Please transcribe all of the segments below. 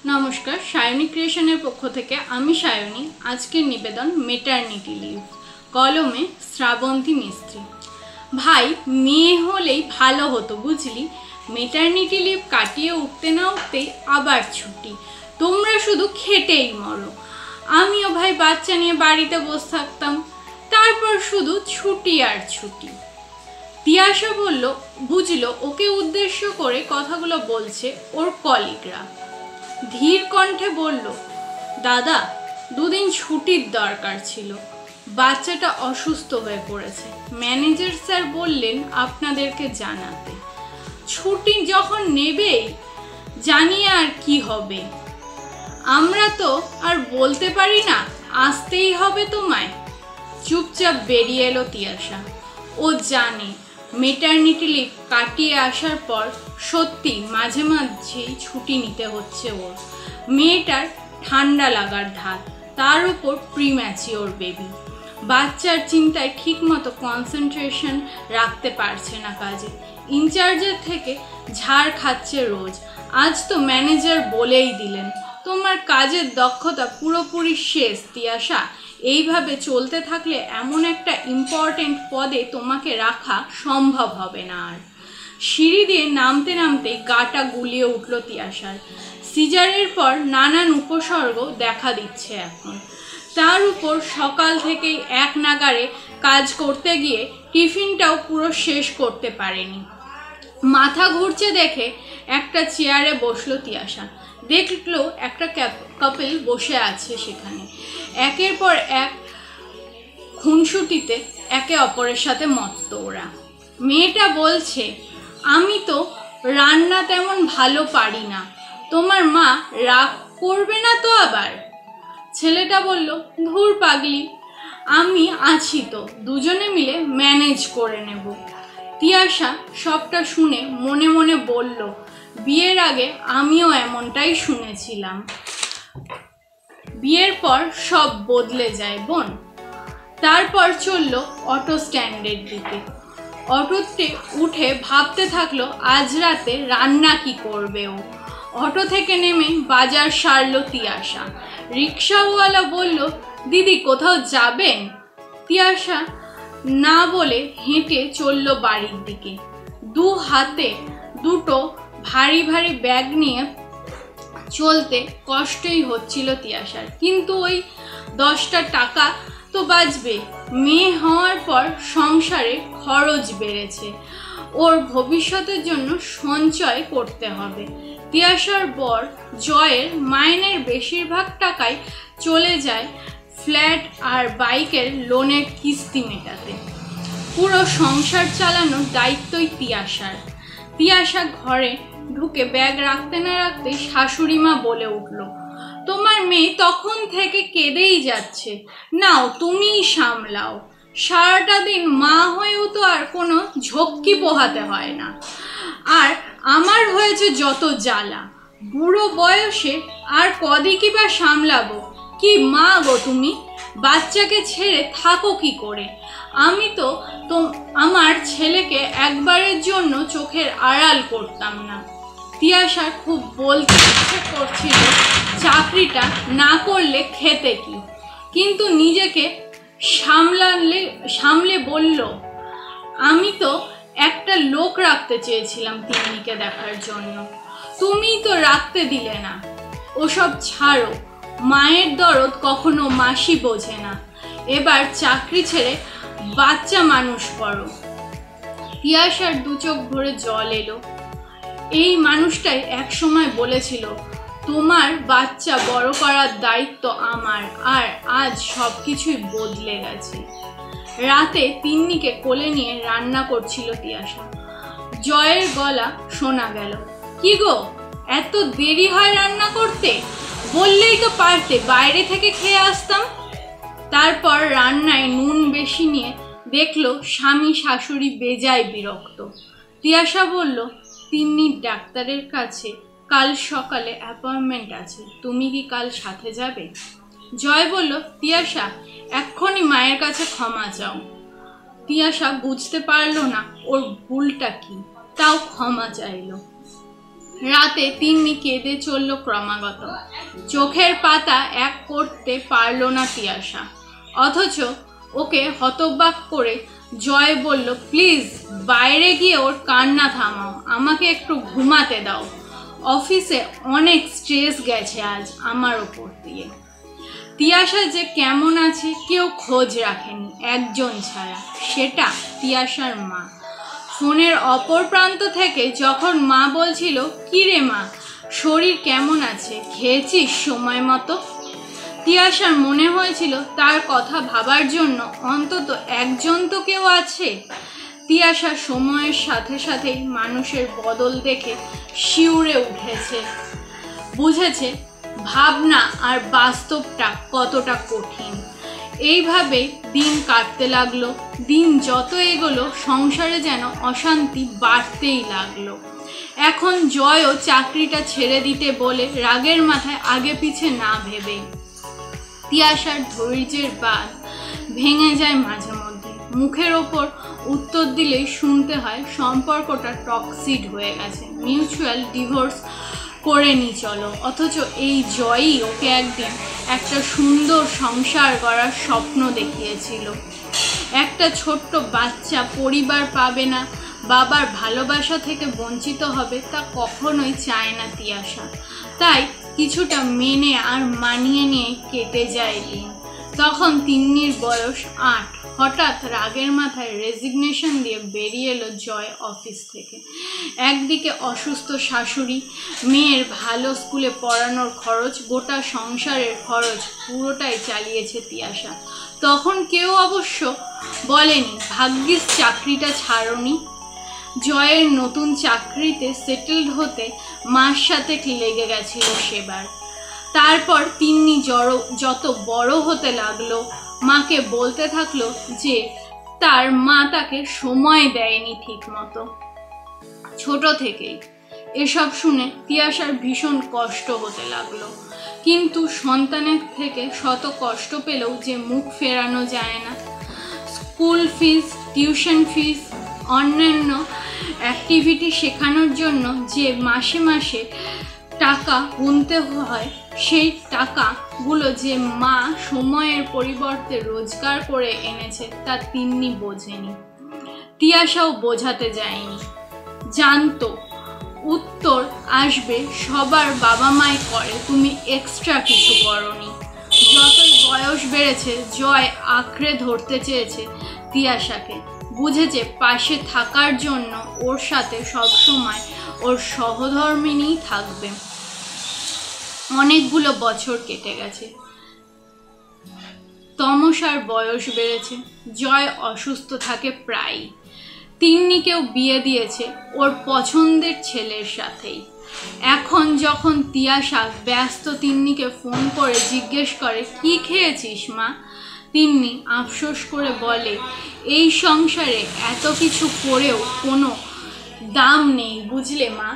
नमस्कार सायनी क्रिएशनेर पक्ष थेके आमी सायनी। आजकेर निवेदन मेटार्निटी लिव कलमे श्राबंती मिस्त्री। भाई मेये होलेई भालो हतो बुझली, मेटार्निटी लिव काटिये उठते ना उठतेई आबार छुट्टी, तोमरा शुधु खेटेई मरो। आमिओ भाई बाच्चा निये बाड़ीते बसे थाकताम, तारपर शुधु छुट्टी आर छुट्टी। তিয়াশা बोल्लो बुझलो ओके उद्देश्य करे कथागुलो बोलछे ओर कलिगरा। धीर कण्ठे बोल्लो, दादा दुदिन छुटिर दरकार छिलो, बाच्चाटा असुस्थ हये पड़ेछे, मैनेजर स्যার बोललेन आपनादेरके जानाते। छुटी जखन नेबेई जानिये आर कि होबे, आमरा तो आर बोलते पारी ना, आसतेई होबे तोमाय। चुपचाप बेरिये एलो তিয়াশা। ओ जाने मेटार्निटी लिव काटिये आसार पर सत्यि माझे माझेई छुटी निते होच्छे ओर। मेয়েটার ঠান্ডা लागार धात, तार उपर प्रीम्যাচিওর बेबी। बाच्चार चिंताय ठीकमतो कन्सेंट्रेशन राखते पारछे ना काजे, इनचार्जेर थेके झाड़ खाচ্ছে रोज। आज तो मैनेजर बोलेई दिलेन তোমার কাজের দক্ষতা পুরোপুরি শেষ তিয়াশা, এইভাবে চলতে থাকলে এমন একটা ইম্পর্টেন্ট পদে তোমাকে রাখা সম্ভব হবে না আর। সিঁড়ি দিয়ে নামতে নামতেই গাটা গুলিয়ে উঠল তিয়াশার। সিজারের পর নানান উপসর্গ দেখা দিচ্ছে এখন। তার উপর সকাল থেকেই এক নাগারে কাজ করতে গিয়ে টিফিনটাও পুরো শেষ করতে পারেনি। মাথা ঘুরছে দেখে একটা চেয়ারে বসলো তিয়াশা। দেখলো একটা কাপল বসে আছে সেখানে, একের পর এক খুনসুটিতে একে অপরের সাথে মত্ত ওরা। মেয়েটা বলছে, আমি তো রান্না তেমন ভালো পারি না, তোমার মা রাগ করবে না তো আবার? ছেলেটা বলল, ধুর পাগলি, আমি আছি তো, দুজনে মিলে ম্যানেজ করে নেব। তিয়াশা সবটা শুনে মনে মনে বলল, বিয়ের আগে আমিও এমনটাই শুনেছিলাম, বিয়ের পর সব বদলে যায় বোন। তারপর চলল অটো স্ট্যান্ডের দিকে। অটোতে উঠে ভাবতে থাকলো আজ রাতে রান্না কি করবে ও। অটো থেকে নেমে বাজার সারলো তিয়াশা। রিক্সাওয়ালা বলল, দিদি কোথাও যাবেন? তিয়াশা না বলে হেঁটে চলল বাড়ির দিকে। দু হাতে দুটো ভারী ভারী ব্যাগ নিয়ে চলতে কষ্টই হচ্ছিল তিয়াশার, কিন্তু ওই 10টা টাকা তো বাঁচবে। মেয়ে হওয়ার পর সংসারে খরচ বেড়েছে, ওর ভবিষ্যতের জন্য সঞ্চয় করতে হবে। তিয়াশার বর জয়ের মাইনের বেশিরভাগ টাকাই চলে যায় ফ্ল্যাট আর বাইকের লোনের কিস্তি মেটাতে। পুরো সংসার চালানোর দায়িত্বই তিয়াশার। তিয়াশা ঘরে ঢুকে ব্যাগ রাখতে না রাখতে শাশুড়ি মা বলে উঠল, তোমার মেয়ে তখন থেকে কেঁদেই যাচ্ছে, নাও তুমিই সামলাও। সারাটা দিন মা হয়েও তো আর কোনো ঝক্কি পোহাতে হয় না, আর আমার হয়েছে যত জ্বালা। বুড়ো বয়সে আর কদিকই বা সামলাবো? কি মা গো তুমি, বাচ্চাকে ছেড়ে থাকো কি করে? আমি তো আমার ছেলেকে একবারের জন্য চোখের আড়াল করতাম না। তিয়াশার খুব বলতে ইচ্ছে করছিল চাকরিটা না করলে খেতে কি, কিন্তু নিজেকে সামলে বলল, আমি তো একটা লোক রাখতে চেয়েছিলাম তিন্নিকে দেখার জন্য, তুমিই তো রাখতে দিলে না। ওসব ছাড়ো, মায়ের দরদ কখনো মাসি বোঝে না। এবার চাকরি ছেড়ে বাচ্চা মানুষ করো। তিয়াশার দু চোখ ভরে জল এলো। এই মানুষটাই এক সময় বলেছিল, তোমার বাচ্চা বড় করার দায়িত্ব আমার, আর আজ সবকিছুই বদলে গেছে। রাতে তিন্নিকে কোলে নিয়ে রান্না করছিল তিয়াশা। জয়ের গলা শোনা গেল, কি গো এত দেরি হয় রান্না করতে? বললেই তো পারতে, বাইরে থেকে খেয়ে আসতাম। তারপর রান্নায় নুন বেশি নিয়ে দেখলো স্বামী শাশুড়ি বেজায় বিরক্ত। তিয়াশা বলল, তিন্নির ডাক্তারের কাছে কাল সকালে অ্যাপয়েন্টমেন্ট আছে, তুমি কি কাল সাথে যাবে? জয় বলল, তিয়াশা এক্ষুনি মায়ের কাছে ক্ষমা চাও। তিয়াশা বুঝতে পারলো না ওর ভুলটা কি, তাও ক্ষমা চাইল। রাতে তিন্নি কেঁদে চলল ক্রমাগত। চোখের পাতা এক করতে পারল না তিয়াশা। অথচ ওকে হতবাক করে জয় বলল, প্লিজ বাইরে গিয়ে ওর কান্না থামাও, আমাকে একটু ঘুমাতে দাও। অফিসে অনেক স্ট্রেস গেছে আজ আমার ওপর দিয়ে। তিয়াশা যে কেমন আছে কেউ খোঁজ রাখেনি একজন ছাড়া, সেটা তিয়াশার মা। ফোনের অপর প্রান্ত থেকে যখন মা বলছিল, কি রে মা, শরীর কেমন আছে, খেয়েছিস সময় মতো? তিয়াশার মনে হয়েছিল তার কথা ভাবার জন্য অন্তত একজন তো কেউ আছে। তিয়াশা সময়ের সাথে সাথেই মানুষের বদল দেখে শিউরে উঠেছে, বুঝেছে ভাবনা আর বাস্তবটা কতটা কঠিন। এইভাবে দিন কাটতে লাগলো। দিন যত এগোলো সংসারে যেন অশান্তি বাড়তেই লাগলো। এখন জয়ও চাকরিটা ছেড়ে দিতে বলে রাগের মাথায় আগে পিছে না ভেবে। তিয়াশার ধৈর্যের বাঁধ ভেঙে যায় মাঝে মধ্যে। মুখের ওপর উত্তর দিলেই শুনতে হয় সম্পর্কটা টক্সিড হয়ে গেছে, মিউচুয়াল ডিভোর্স করে নি চলো। অথচ এই জয়ই ওকে একদিন একটা সুন্দর সংসার গড়ার স্বপ্ন দেখিয়েছিল। একটা ছোট্ট বাচ্চা পরিবার পাবে না, বাবার ভালোবাসা থেকে বঞ্চিত হবে, তা কখনোই চায় না তিয়াশা। তাই কিছুটা মেনে আর মানিয়ে নিয়ে কেটে যায় দিন। তখন তিন্নির বয়স 8। হঠাৎ রাগের মাথায় রেজিগনেশন দিয়ে বেরিয়ে এলো জয় অফিস থেকে। একদিকে অসুস্থ শাশুড়ি, মেয়ের ভালো স্কুলে পড়ানোর খরচ, গোটা সংসারের খরচ পুরোটাই চালিয়েছে তিয়াশা। তখন কেউ অবশ্য বলেনি, ভাগ্যিস চাকরিটা ছাড়োনি। জয়ের নতুন চাকরিতে সেটেলড হতে মার সাথে লেগে গেছিল সেবার। তারপর তিন্নি যত বড় হতে লাগলো, মাকে বলতে থাকলো যে তার মা তাকে সময় দেয়নি ঠিক মতো। ছোট থেকেই এসব শুনে তিয়াশার ভীষণ কষ্ট হতে লাগলো। কিন্তু সন্তানের থেকে শত কষ্ট পেলেও যে মুখ ফেরানো যায় না। স্কুল ফিস, টিউশন ফিস, অন্যান্য অ্যাক্টিভিটি শেখানোর জন্য যে মাসে মাসে টাকা গুনতে হয়, সেই টাকাগুলো যে মা সময়ের পরিবর্তে রোজগার করে এনেছে তা তিন্নি বোঝেনি। তিয়াশাও বোঝাতে যায়নি, জানতো উত্তর আসবে সবার বাবা মাই করে, তুমি এক্সট্রা কিছু করনি। যতই বয়স বেড়েছে জয় আঁকড়ে ধরতে চেয়েছে তিয়াশাকে, বুঝেছে পাশে থাকার জন্য ওর সাথে সবসময় ওর সহধর্মিণীই থাকবে। অনেকগুলো বছর কেটে গেছে, তমসার বয়স বেড়েছে, জয় অসুস্থ থাকে প্রায়। তিন্নিকেও বিয়ে দিয়েছে ওর পছন্দের ছেলের সাথেই। এখন যখন তিয়াশা ব্যস্ত তিন্নিকে ফোন করে জিজ্ঞেস করে, কি খেয়েছিস মা? তিন্নি আফসোস করে বলে, এই সংসারে এত কিছু করেও কোনো দাম নেই বুঝলে মা।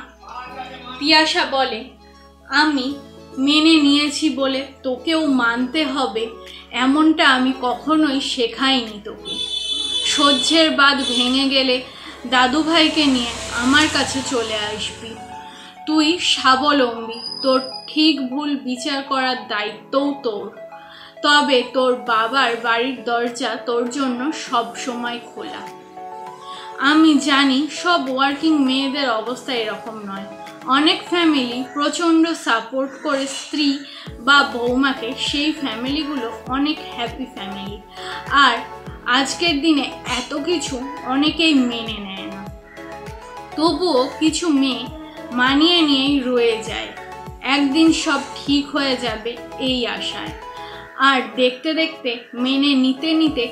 তিয়াশা বলে, আমি মেনে নিয়েছি বলে তোকেও মানতে হবে এমনটা আমি কখনোই শেখাইনি তোকে। সহ্যের বাঁধ ভেঙে গেলে দাদুভাইকে নিয়ে আমার কাছে চলে আসবি। তুই স্বাবলম্বী, তোর ঠিক ভুল বিচার করার দায়িত্বও তোর। তবে তোর বাবার বাড়ির দরজা তোর জন্য সব সময় খোলা। আমি জানি সব ওয়ার্কিং মেয়েদের অবস্থা এরকম নয়। অনেক ফ্যামিলি প্রচণ্ড সাপোর্ট করে স্ত্রী বা বৌমাকে, সেই ফ্যামিলিগুলো অনেক হ্যাপি ফ্যামিলি। আর আজকের দিনে এত কিছু অনেকেই মেনে নেয় না। তবুও কিছু মেয়ে মানিয়ে নিয়েই রয়ে যায়, একদিন সব ঠিক হয়ে যাবে এই আশায়। আর দেখতে দেখতে মেনে নিতে নিতে